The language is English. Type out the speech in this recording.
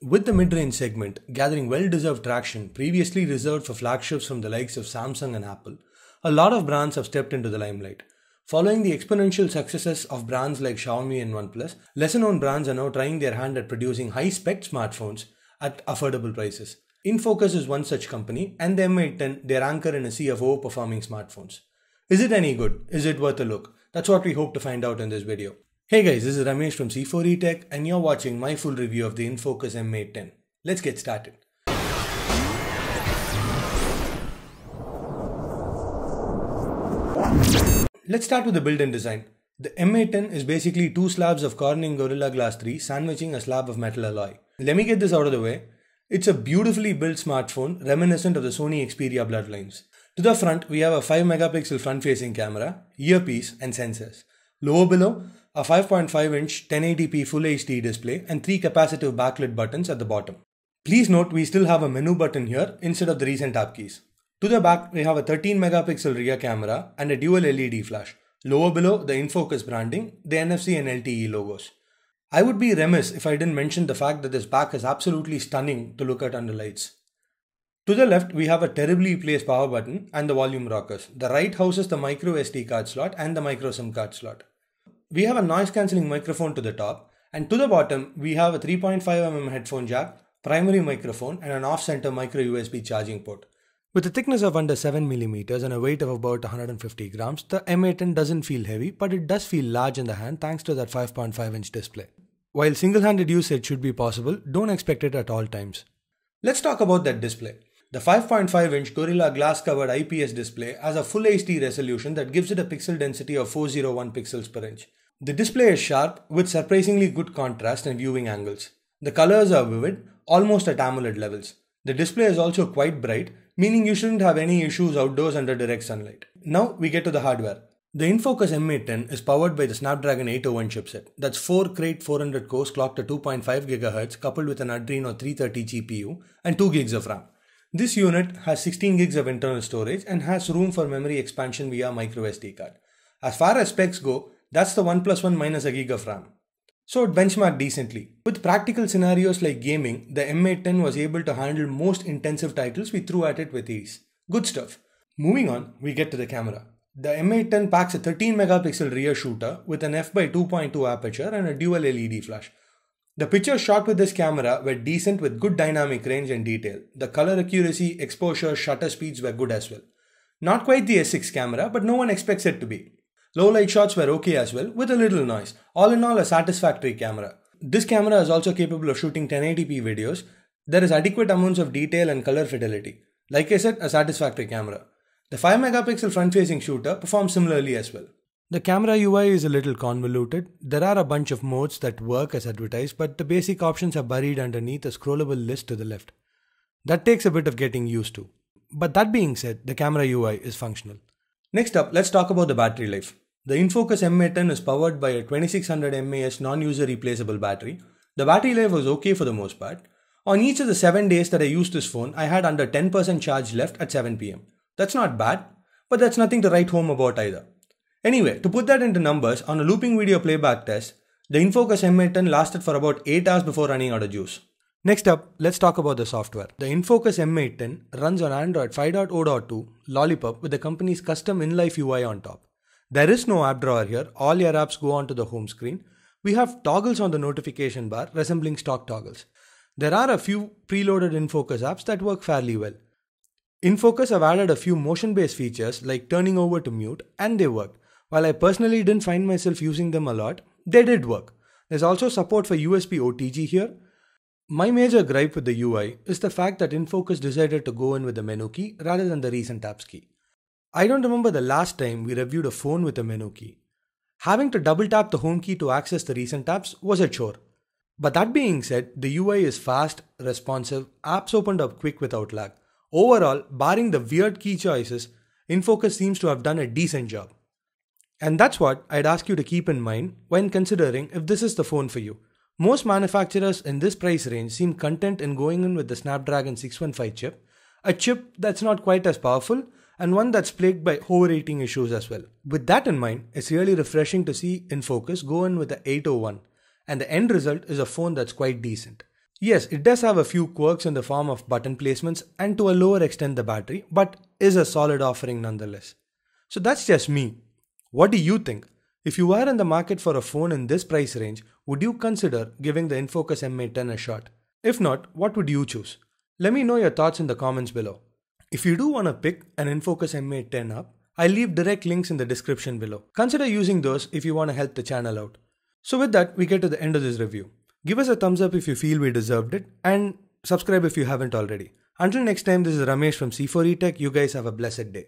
With the mid-range segment gathering well-deserved traction previously reserved for flagships from the likes of Samsung and Apple, a lot of brands have stepped into the limelight. Following the exponential successes of brands like Xiaomi and OnePlus, lesser-known brands are now trying their hand at producing high-spec smartphones at affordable prices. Infocus is one such company, and the M810 their anchor in a sea of overperforming smartphones. Is it any good? Is it worth a look? That's what we hope to find out in this video. Hey guys, this is Ramesh from C4E Tech and you're watching my full review of the Infocus M810. Let's get started. Let's start with the build and design. The M810 is basically two slabs of Corning Gorilla Glass 3 sandwiching a slab of metal alloy. Let me get this out of the way. It's a beautifully built smartphone reminiscent of the Sony Xperia bloodlines. To the front, we have a 5 megapixel front-facing camera, earpiece and sensors. Lower below, a 5.5-inch 1080p Full HD display and 3 capacitive backlit buttons at the bottom. Please note we still have a menu button here instead of the recent tab keys. To the back, we have a 13 megapixel rear camera and a dual LED flash. Lower below, the Infocus branding, the NFC and LTE logos. I would be remiss if I didn't mention the fact that this back is absolutely stunning to look at under lights. To the left, we have a terribly placed power button and the volume rockers. The right houses the micro SD card slot and the micro SIM card slot. We have a noise cancelling microphone to the top, and to the bottom we have a 3.5mm headphone jack, primary microphone and an off-center micro USB charging port. With a thickness of under 7mm and a weight of about 150 grams, the M810 doesn't feel heavy, but it does feel large in the hand thanks to that 5.5-inch display. While single-handed usage should be possible, don't expect it at all times. Let's talk about that display. The 5.5-inch Gorilla Glass covered IPS display has a Full HD resolution that gives it a pixel density of 401 pixels per inch. The display is sharp with surprisingly good contrast and viewing angles. The colors are vivid, almost at AMOLED levels. The display is also quite bright, meaning you shouldn't have any issues outdoors under direct sunlight. Now we get to the hardware. The Infocus M810 is powered by the Snapdragon 801 chipset. That's 4 Krait 400 cores clocked at 2.5 GHz coupled with an Adreno 330 GPU and 2 GB of RAM. This unit has 16 GB of internal storage and has room for memory expansion via micro SD card. As far as specs go, that's the 1 + 1 minus a gig of RAM. So it benchmarked decently. With practical scenarios like gaming, the M810 was able to handle most intensive titles we threw at it with ease. Good stuff. Moving on, we get to the camera. The M810 packs a 13 megapixel rear shooter with an f/2.2 aperture and a dual LED flash. The pictures shot with this camera were decent with good dynamic range and detail. The color accuracy, exposure, shutter speeds were good as well. Not quite the S6 camera, but no one expects it to be. Low light shots were okay as well, with a little noise. All in all, a satisfactory camera. This camera is also capable of shooting 1080p videos. There is adequate amounts of detail and color fidelity. Like I said, a satisfactory camera. The 5 megapixel front-facing shooter performs similarly as well. The camera UI is a little convoluted. There are a bunch of modes that work as advertised, but the basic options are buried underneath a scrollable list to the left. That takes a bit of getting used to. But that being said, the camera UI is functional. Next up, let's talk about the battery life. The Infocus M810 is powered by a 2600 mAh non-user replaceable battery. The battery life was okay for the most part. On each of the 7 days that I used this phone, I had under 10% charge left at 7 PM. That's not bad, but that's nothing to write home about either. Anyway, to put that into numbers, on a looping video playback test, the Infocus M810 lasted for about 8 hours before running out of juice. Next up, let's talk about the software. The Infocus M810 runs on Android 5.0.2 Lollipop with the company's custom in-life UI on top. There is no app drawer here, all your apps go onto the home screen. We have toggles on the notification bar resembling stock toggles. There are a few preloaded Infocus apps that work fairly well. Infocus have added a few motion-based features like turning over to mute, and they work. While I personally didn't find myself using them a lot, they did work. There's also support for USB OTG here. My major gripe with the UI is the fact that Infocus decided to go in with the menu key rather than the recent apps key. I don't remember the last time we reviewed a phone with a menu key. Having to double tap the home key to access the recent apps was a chore. But that being said, the UI is fast, responsive, apps opened up quick without lag. Overall, barring the weird key choices, Infocus seems to have done a decent job. And that's what I'd ask you to keep in mind when considering if this is the phone for you. Most manufacturers in this price range seem content in going in with the Snapdragon 615 chip, a chip that's not quite as powerful and one that's plagued by overheating issues as well. With that in mind, it's really refreshing to see Infocus go in with the 801, and the end result is a phone that's quite decent. Yes, it does have a few quirks in the form of button placements and to a lower extent the battery, but is a solid offering nonetheless. So that's just me. What do you think? If you were in the market for a phone in this price range, would you consider giving the Infocus M810 a shot? If not, what would you choose? Let me know your thoughts in the comments below. If you do want to pick an Infocus M810 up, I'll leave direct links in the description below. Consider using those if you want to help the channel out. So with that, we get to the end of this review. Give us a thumbs up if you feel we deserved it and subscribe if you haven't already. Until next time, this is Ramesh from C4E Tech. You guys have a blessed day.